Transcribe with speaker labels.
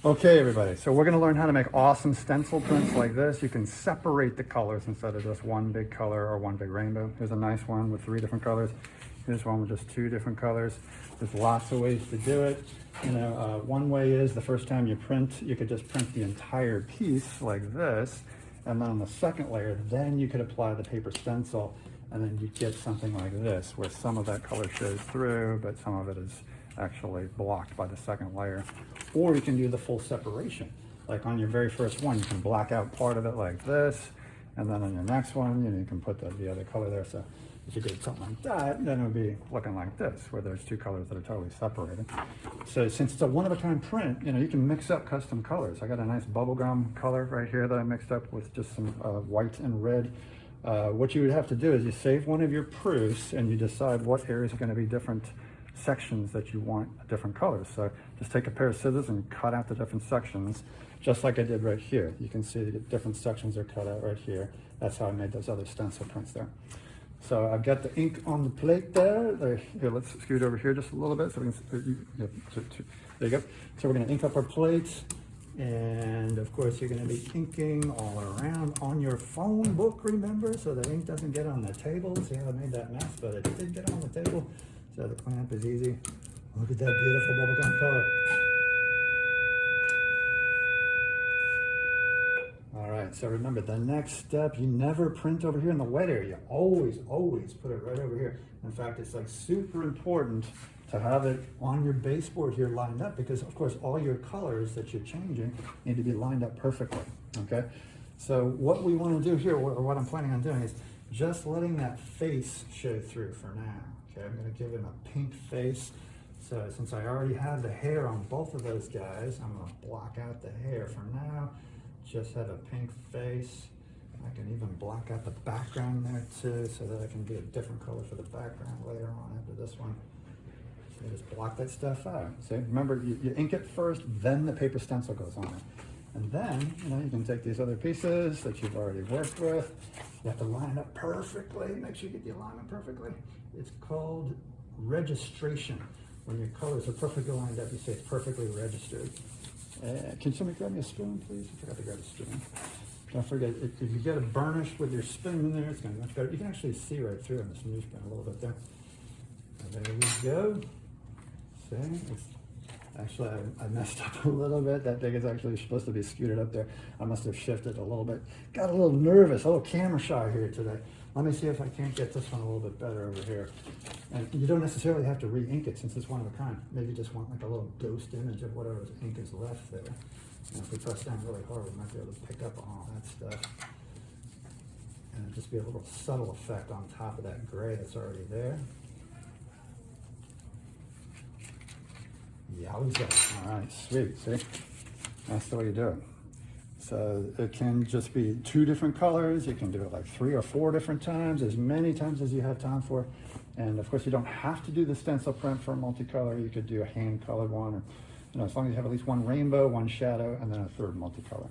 Speaker 1: Okay, everybody, so we're going to learn how to make awesome stencil prints like this. You can separate the colors instead of just one big color or one big rainbow. Here's a nice one with 3 different colors. Here's one with just 2 different colors. There's lots of ways to do it. You know, one way is the first time you print, you could just print the entire piece like this, and then on the second layer, then you could apply the paper stencil, and then you get something like this, where some of that color shows through, but some of it is actually blocked by the second layer. Or you can do the full separation. Like on your very first one, you can black out part of it like this, and then on your next one, you can put the other color there. So if you did something like that, then it would be looking like this, where there's 2 colors that are totally separated. So since it's a one-of-a-kind print, you can mix up custom colors. I got a nice bubblegum color right here that I mixed up with just some white and red. What you would have to do is you save one of your proofs and you decide what areas are going to be different sections that you want different colors. So just take a pair of scissors and cut out the different sections, just like I did right here. You can see the different sections are cut out right here. That's how I made those other stencil prints there. So I've got the ink on the plate there. Here, let's scoot over here just a little bit so we can, there you go. So we're going to ink up our plates. And of course, you're going to be inking all around on your phone book, remember, so the ink doesn't get on the table. See how I made that mess, but it did get on the table. So the clamp is easy. Look at that beautiful bubblegum color. All right, so remember the next step, you never print over here in the wet area. Always put it right over here. In fact, it's like super important to have it on your baseboard here lined up, because of course all your colors that you're changing need to be lined up perfectly, okay? So what we want to do here, or what I'm planning on doing, is just letting that face show through for now. Okay, I'm going to give him a pink face. So since I already have the hair on both of those guys, I'm going to block out the hair for now. Just have a pink face. I can even block out the background there too, so that I can get a different color for the background later on after this one. So just block that stuff out. See, remember, you ink it first, then the paper stencil goes on it. And then, you can take these other pieces that you've already worked with. You have to line up perfectly. Make sure you get the alignment perfectly. It's called registration. When your colors are perfectly lined up, you say it's perfectly registered. Can somebody grab me a spoon, please? I forgot to grab a spoon. Don't forget, if you get a burnish with your spoon in there, it's going to be much better. You can actually see right through in this new spoon a little bit there. And there we go. See? Actually, I messed up a little bit. That thing is actually supposed to be scooted up there. I must have shifted a little bit. Got a little nervous, a little camera shy here today. Let me see if I can't get this one a little bit better over here. And you don't necessarily have to re-ink it since it's one of a kind. Maybe you just want like a little ghost image of whatever ink is left there. And if we press down really hard, we might be able to pick up on all that stuff. And it'll just be a little subtle effect on top of that gray that's already there. Yowza. All right, sweet, see? That's the way you do it. So it can just be 2 different colors. You can do it like 3 or 4 different times, as many times as you have time for. And of course, you don't have to do the stencil print for a multicolor. You could do a hand-colored one, or as long as you have at least 1 rainbow, 1 shadow, and then a 3rd multicolor.